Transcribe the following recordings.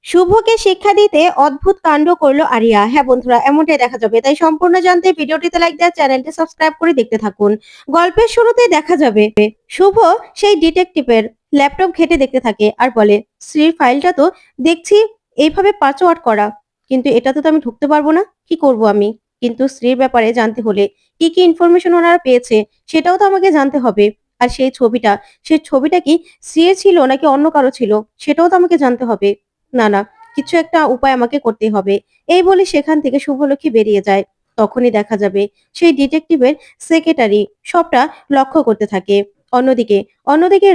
শুভকে শিক্ষা দিতে অদ্ভুত কাণ্ড করলো আরিয়া। হ্যাঁ বন্ধুরা, এমনটাই দেখা যাবে। তাই সম্পূর্ণ জানতে ভিডিওটিতে লাইক দেওয়া, চ্যানেলটি সাবস্ক্রাইব করে দেখতে থাকুন। গল্পের শুরুতেই দেখা যাবে শুভ সেই ডিটেকটিভের ল্যাপটপ ঘেটে দেখতে থাকে আর বলে, শ্রীর ফাইলটা তো দেখছি এইভাবে পাসওয়ার্ড করা, কিন্তু এটাতে তো আমি ঢুকতে পারবো না, কি করব আমি? কিন্তু স্ত্রীর ব্যাপারে জানতে হলে কি কি ইনফরমেশন ওনারা পেয়েছে সেটাও তো আমাকে জানতে হবে। আর সেই ছবিটা কি স্ত্রীর ছিল নাকি অন্য কারো ছিল সেটাও তো আমাকে জানতে হবে। না, না, কিছু একটা উপায় আমাকে করতেই হবে। এই বলে সেখান থেকে শুভলক্ষ্মী বেরিয়ে যায়। তখনই দেখা যাবে সেই ডিটেকটিভের সেক্রেটারি সবটা লক্ষ্য করতে থাকে। অন্যদিকে অন্যদিকে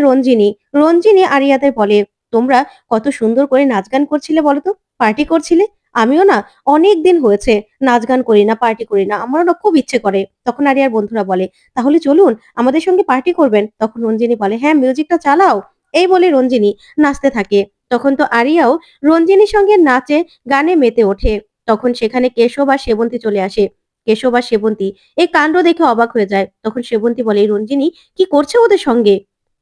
রঞ্জিনী আরিয়াদের বলে, তোমরা কত সুন্দর করে নাচ গান করছিলে বলো তো, পার্টি করছিলে। আমিও না অনেক দিন হয়েছে নাচ গান করি না, পার্টি করি না, আমারও না খুব ইচ্ছে করে। তখন আরিয়ার বন্ধুরা বলে, তাহলে চলুন আমাদের সঙ্গে পার্টি করবেন। তখন রঞ্জিনী বলে, হ্যাঁ মিউজিকটা চালাও। এই বলে রঞ্জিনী নাচতে থাকে। তখন তো আরিয়াও রঞ্জিনীর সঙ্গে নাচে গানে মেতে ওঠে। তখন সেখানে কেশব আর সেবন্তী চলে আসে। কেশব আর সেবন্তী এই কাণ্ড দেখে অবাক হয়ে যায়। তখন সেবন্তী বলে, এই রঞ্জিনী কি করছে ওদের সঙ্গে?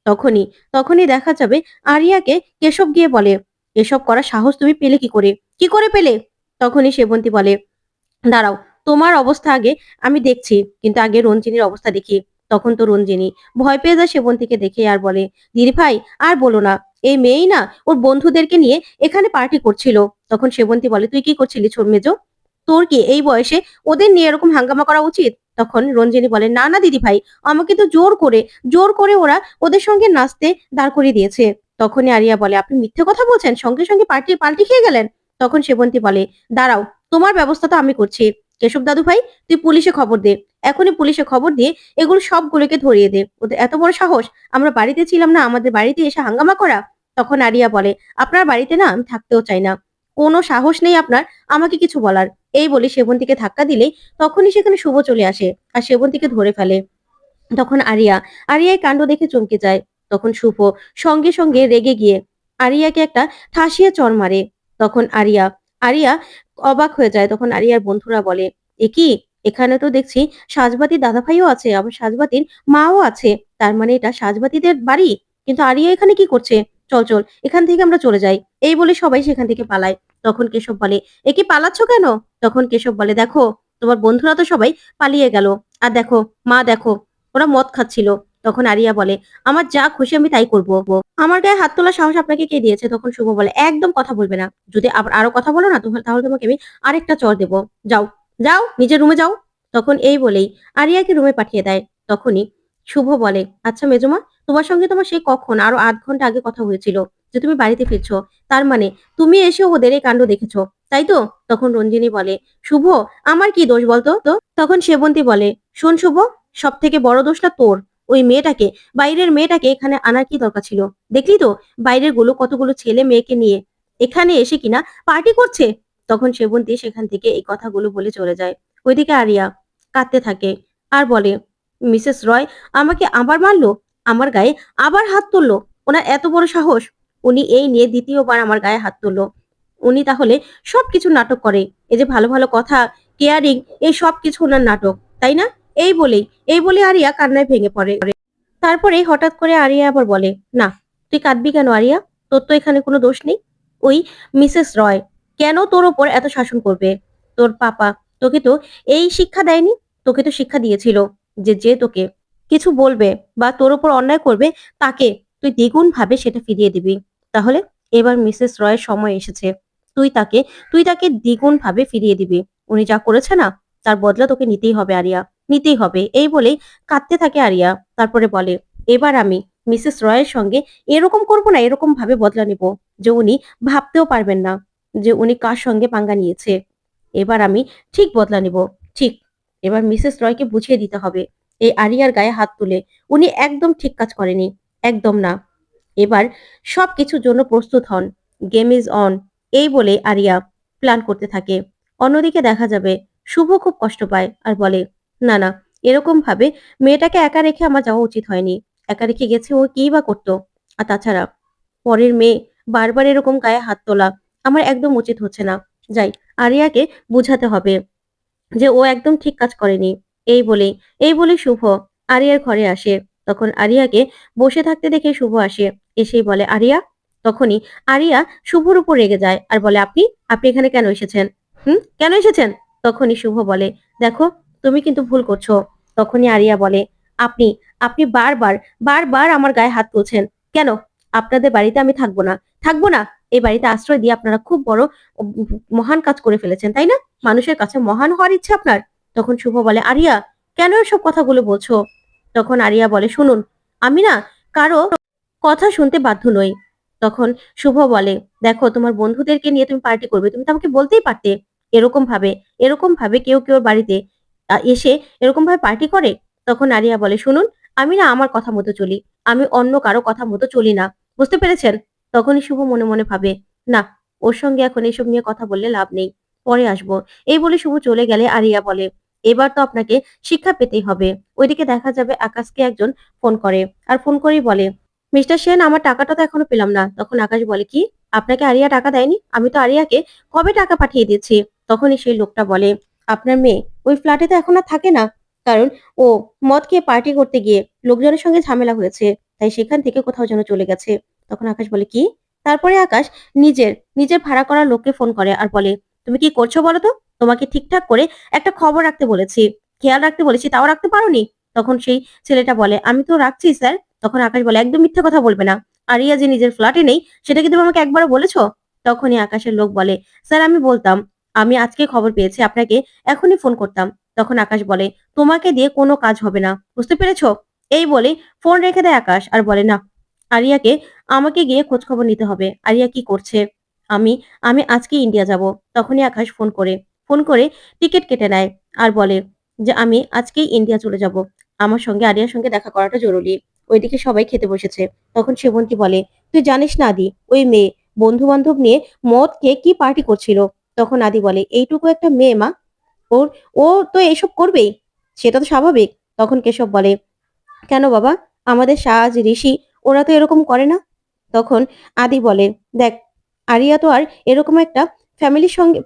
তখনই তখনই দেখা যাবে আরিয়াকে কেশব গিয়ে বলে, এসব করার সাহস তুমি পেলে কি করে? কি করে পেলে? তখনই সেবন্তী বলে, দাঁড়াও, তোমার অবস্থা আগে আমি দেখছি, কিন্তু আগে রঞ্জিনীর অবস্থা দেখি। তখন তো রঞ্জিনী ভয় পেয়ে যায় সেবন্তীকে দেখে আর বলে, দিদি ভাই আর বলো না, এই মেয়েই না ওর বন্ধুদেরকে নিয়ে এখানে পার্টি করছিল। তখন সেবন্তী বলে, তুই কি করছিলি ছোট মেজো? তোর কি এই বয়সে ওদের নিয়ে এরকম হাঙ্গামা করা উচিত? তখন রঞ্জিনী বলে, না না দিদি ভাই, আমাকে তো জোর করে ওরা ওদের সঙ্গে নাচতে দাঁড় করিয়ে দিয়েছে। তখনই আরিয়া বলে, আপনি মিথ্যে কথা বলছেন, সঙ্গে সঙ্গে পাল্টি খেয়ে গেলেন। তখন সেবন্তী বলে, দাঁড়াও, তোমার ব্যবস্থা তো আমি করছি। কেশব দাদু ভাই, তুই পুলিশে খবর দে। এখনই পুলিশে খবর দিয়ে এগুলো সবগুলোকে ধরিয়ে দে। ওদের এত বড় সাহস, আমরা বাড়িতে ছিলাম না, আমাদের বাড়িতে এসে হাঙ্গামা করা। তখন আরিয়া বলে, আপনার বাড়িতে না আমি থাকতেও চাই না, কোনো সাহস নেই আপনার আমাকে কিছু বলার। এই বলে সেবন্তীকে ধাক্কা দিলেই তখনই সেখানে শুভ চলে আসে আর সেবন্তীকে ধরে ফেলে। তখন আরিয়া এই কাণ্ড দেখে চমকে যায়। তখন শুভ সঙ্গে সঙ্গে রেগে গিয়ে আরিয়াকে একটা ঠাসিয়ে চড় মারে। তখন আরিয়া অবাক হয়ে যায়। তখন আরিয়ার বন্ধুরা বলে, এ কি, এখানে তো দেখছি সাজবাতির দাদা ভাইও আছে, আবার সাজবাতির মাও আছে। তার মানে এটা সাজবাতিদের বাড়ি। কিন্তু আরিয়া এখানে কি করছে? চল চল, এখান থেকে আমরা চলে যাই। এই বলে সবাই সেখান থেকে পালায়। তখন কেশব বলে, এ কি পালাচ্ছ কেন? তখন কেশব বলে, দেখো, তোমার বন্ধুরা তো সবাই পালিয়ে গেল, আর দেখো, মা দেখো, ওরা মদ খাচ্ছিল। তখন আরিয়া বলে, আমার যা খুশি আমি তাই করব। আমার গায়ে হাত তোলার সাহস আপনাকে কে দিয়েছে? তখন শুভ বলে, একদম কথা বলবে না। যদি আবার আরো কথা বলো না তাহলে তোমাকে আমি আরেকটা চড় দেবো। যাও, যাও, নিজের রুমে যাও। তখন এই বলেই আরিয়াকে রুমে পাঠিয়ে দেয়। তখনই শুভ বলে, আচ্ছা মেজমা, তোমার সঙ্গে তোমার সেই কখন আরো 8 ঘন্টা আগে কথা হয়েছিল যে তুমি বাড়িতে ফিরছো, তার মানে তুমি এসে ওদের এই কাণ্ড দেখেছো, তাই তো? তখন রঞ্জিনী বলে, শুভ, আমার কি দোষ বলতো? তো তখন সেবন্তী বলে, শোন শুভ, সব থেকে বড় দোষটা তোর। ওই মেয়েটাকে, বাইরের মেয়েটাকে এখানে আনার কি দরকার ছিল? দেখলি তো বাইরের কতগুলো ছেলে মেয়েকে নিয়ে এখানে এসে কিনা পার্টি করছে। তখন সেবন্তী সেখান থেকে এই কথাগুলো বলে চলে যায়। ওইদিকে আরিয়া কাঁদতে থাকে আর বলে, মিসেস রয় আমাকে আবার মারলো, আমার গায়ে আবার হাত তুললো। ওনার এত বড় সাহস, উনি এই নিয়ে দ্বিতীয়বার আমার গায়ে হাত তুললো। উনি তাহলে সবকিছু নাটক করে। এই যে ভালো ভালো কথা, কেয়ারিং, এই সব কিছু ওনার নাটক, তাই না? এই বলেই এই বলে আরিয়া কান্নায় ভেঙে পড়ে। তারপরে হঠাৎ করে আরিয়া আবার বলে, না, তুই কাঁদবি কেন আরিয়া? তোর তো এখানে কোনো দোষ নেই। ওই মিসেস রয় কেন তোর ওপর এত শাসন করবে? তোর পাপা তোকে তো এই শিক্ষা দেয়নি। তোকে তো শিক্ষা দিয়েছিল যে যে তোকে কিছু বলবে বা তোর ওপর অন্যায় করবে, তাকে তুই দ্বিগুণ ভাবে সেটা ফিরিয়ে দিবি। তাহলে এবার মিসেস রয়ের সময় এসেছে, তুই তাকে তুই তাকে দ্বিগুণ ভাবে ফিরিয়ে দিবি। উনি যা করেছে না, তার বদলা তোকে নিতেই হবে আরিয়া, নিতেই হবে। এই বলেই কাঁদতে থাকে আরিয়া। তারপরে বলে, এবার আমি মিসেস রয়ের সঙ্গে এরকম করব না, এরকম ভাবে বদলা নিব যে উনি ভাবতেও পারবেন না যে উনি কার সঙ্গে পাঙ্গা নিয়েছে। এবার আমি ঠিক বদলা নিব, ঠিক। এবার মিসেস রয়কে বুঝিয়ে দিতে হবে এই আরিয়ার গায়ে হাত তুলে উনি একদম ঠিক কাজ করেনি, একদম না। এবার সবকিছুর জন্য প্রস্তুত হন, গেম ইজ অন। এই বলে আরিয়া প্ল্যান করতে থাকে। অন্যদিকে দেখা যাবে শুভ খুব কষ্ট পায় আর বলে, না না, এরকম ভাবে মেয়েটাকে একা রেখে আমার যাওয়া উচিত হয়নি। একা রেখে গেছে, ও কি বা করতো? আর তাছাড়া পরের মেয়ে বারবার এরকম গায়ে হাত তোলা আমার একদম উচিত হচ্ছে না। যাই, আরিয়াকে বুঝাতে হবে যে ও একদম ঠিক কাজ করেনি। এই বলেই এই বলে শুভ আরিয়ার ঘরে আসে। তখন আরিয়াকে বসে থাকতে দেখে শুভ আসে, এসেই বলে, আরিয়া, তখনই আরিয়া শুভর উপর রেগে যায় আর বলে, আপনি আপনি এখানে কেন এসেছেন? কেন এসেছেন? তখনই শুভ বলে, দেখো তুমি কিন্তু ভুল করছো। তখনই আরিয়া বলে, আপনি আপনি বারবার বারবার আমার গায়ে হাত তুলছেন কেন? আপনাদের বাড়িতে আমি থাকবো না, থাকবো না। এই বাড়িতে আশ্রয় দিয়ে আপনারা খুব বড় উম, মহান কাজ করে ফেলেছেন, তাই না? মানুষের কাছে মহান হওয়ার ইচ্ছে আপনার। তখন শুভ বলে, আরিয়া কেন এসব কথাগুলো বলছো? তখন আরিয়া বলে, শুনুন, আমি না কারো কথা শুনতে বাধ্য নই। তখন শুভ বলে, দেখো তোমার বন্ধুদেরকে নিয়ে তুমি পার্টি করবে, তুমি তো আমাকে বলতেই পারতে। এরকম ভাবে এরকম ভাবে কেউ কেউ বাড়িতে এসে এরকম ভাবে পার্টি করে? তখন আরিয়া বলে, শুনুন, আমি না আমার কথা মতো চলি, আমি অন্য কারো কথা মতো চলি না, বুঝতে পেরেছেন? তখনই শুভ মনে মনে ভাবে, না, ওর সঙ্গে এখন এসব নিয়ে কথা বললে লাভ নেই, পরে আসবো। এই বলে শুভ চলে গেলে আরিয়া বলে, এবার তো আপনাকে শিক্ষা পেতেই হবে। ওইদিকে দেখা যাবে আকাশকে একজন ফোন করে আর ফোন করেই বলে, মিস্টার সেন, আমার টাকাটা তো এখনো পেলাম না। তখন আকাশ বলে, কি, আপনাকে আরিয়া টাকা দেয়নি? আমি তো আরিয়াকে কবে টাকা পাঠিয়ে দিয়েছি। তখনই সেই লোকটা বলে, আপনার মেয়ে ওই ফ্ল্যাটে তো এখন আর থাকে না, কারণ ও মদ খেয়ে পার্টি করতে গিয়ে লোকজনের সঙ্গে ঝামেলা হয়েছে, তাই সেখান থেকে কোথাও যেন চলে গেছে। তখন আকাশ বলে, কি? তারপরে আকাশ নিজের নিজের ভাড়া করা লোককে ফোন করে আর বলে, তুমি কি করছো বলো তো? তোমাকে ঠিকঠাক করে একটা খবর রাখতে বলেছি, খেয়াল রাখতে বলেছি, তাও রাখতে পারোনি। তখন সেই ছেলেটা বলে, আমি তো রাখছি স্যার। তখন আকাশ বলে, একদম মিথ্যে কথা বলবে না। আরিয়া যে নিজের ফ্ল্যাটে নেই সেটা কি তুমি আমাকে একবারও বলেছো? তখনই আকাশের লোক বলে, স্যার আমি বলতাম, আমি আজকে খবর পেয়েছি, আপনাকে এখনই ফোন করতাম। তখন আকাশ বলে, তোমাকে দিয়ে কোনো কাজ হবে না, বুঝতে পেরেছো? এই বলে ফোন রেখে দেয় আকাশ আর বলে, না, আরিয়াকে আমাকে গিয়ে খোঁজ খবর নিতে হবে, আরিয়া কি করছে। আমি আমি আজকে ইন্ডিয়া যাব। তখনই আকাশ ফোন করে টিকিট কেটে নেয় আর বলে যে, আমি আজকেই ইন্ডিয়া চলে যাব, আমার সঙ্গে আরিয়ার সঙ্গে দেখা করাটা জরুরি। ওইদিকে সবাই খেতে বসেছে। তখন সেবন্তী বলে, তুই জানিস না আদি, ওই মেয়ে বন্ধু বান্ধব নিয়ে মদ খেয়ে কি পার্টি করছিল। তখন আদি বলে, এইটুকু একটা মেয়ে মা, ওর ও তো এসব করবেই, সেটা তো স্বাভাবিক। তখন কেশব বলে, কেন বাবা, আমাদের সাজ ঋষি ওরা তো এরকম করে না। তখন আদি বলে, দেখ, আরিয়া তো আর এরকম একটা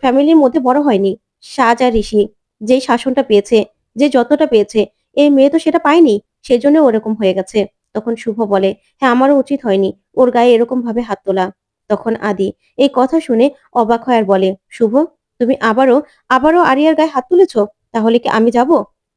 ফ্যামিলির মধ্যে বড় হয়নি। সাজ আর ঋষি যেই শাসনটা পেয়েছে, যে যত্নটা পেয়েছে, এই মেয়ে তো সেটা পায়নি, সেজন্য ওরকম হয়ে গেছে। তখন শুভ বলে, হ্যাঁ, আমারও উচিত হয়নি ওর গায়ে এরকম ভাবে হাত তোলা। তখন আদি এই কথা শুনে অবাক হয় আর বলে, শুভ, তুমি আবারও আবারও আরিয়ার গায়ে হাত তুলেছো? তাহলে কি আমি যাব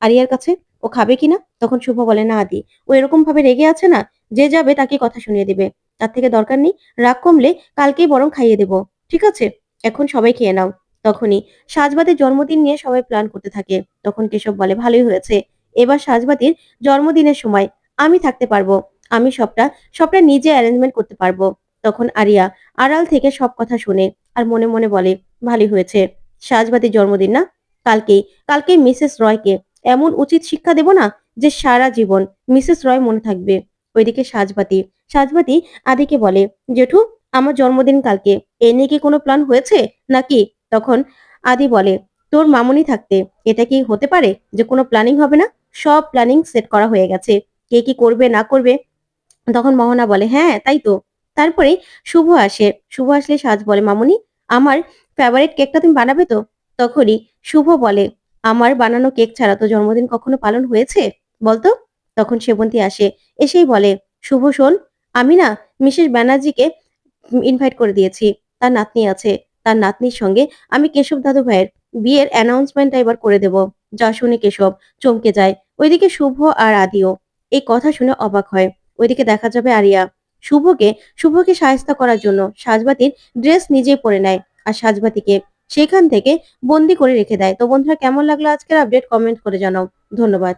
আরিয়ার কাছে? ও খাবে কিনা? তখন শুভ বলে, না আদি, ও এরকম ভাবে রেগে আছে না, যে যাবে তাকে কথা শুনিয়ে দিবে। তার থেকে দরকার নেই, রাগ কমলে কালকেই বরং খাইয়ে দেব। ঠিক আছে, এখন সবাই খেয়ে নাও। তখনই সাজবাতির জন্মদিন নিয়ে সবাই প্ল্যান করতে থাকে। তখন কেশব বলে, ভালোই হয়েছে, এবার সাজবাতির জন্মদিনের সময় আমি থাকতে পারবো, আমি সবটা সবটা নিজে অ্যারেঞ্জমেন্ট করতে পারবো। তখন আরিয়া আড়াল থেকে সব কথা শুনে আর মনে মনে বলে, ভালোই হয়েছে, সাজবাতির জন্মদিন না, কালকেই কালকেই মিসেস রয়কে এমন উচিত শিক্ষা দেব না যে সারা জীবন মিসেস রয় মনে থাকবে। ওইদিকে সাজবাতি আদিকে বলে, জেঠু, আমার জন্মদিন কালকে, এ নিয়ে কি কোনো প্ল্যান হয়েছে নাকি? তখন আদি বলে, তোর মামুনি থাকতে এটা কি হতে পারে যে কোনো প্ল্যানিং হবে না? সব প্ল্যানিং সেট করা হয়ে গেছে, কে কি করবে না করবে। তখন মোহনা বলে, হ্যাঁ তাই তো। তারপরে শুভ আসলে সাজ বলে, মামুনি, আমার ফেভারিট কেকটা তুমি বানাবে তো? তখনই শুভ বলে, আমার বানানো কেক ছাড়া তো জন্মদিন কখনো পালন হয়েছে বলতো? তখন সেবন্তী এসেই বলে, শুভ শোন, আমি না মিসেস ব্যানার্জিকে ইনভাইট করে দিয়েছি, তার নাতনি আছে, তার নাতনির সঙ্গে আমি কেশব দাদু ভাইয়ের বিয়ের অ্যানাউন্সমেন্টটা এবার করে দেব। যা শুনে কেশব চমকে যায়। ওইদিকে শুভ আর আদিও এই কথা শুনে অবাক হয়। ওইদিকে দেখা যাবে আরিয়া শুভকে সাহায্য করার জন্য সাজবাতির ড্রেস নিজেই পরে নেয় আর সাজবাতিকে সেখান থেকে বন্দি করে রেখে দেয়। তো বন্ধুরা, কেমন লাগলো আজকের আপডেট? কমেন্ট করে জানাও। ধন্যবাদ।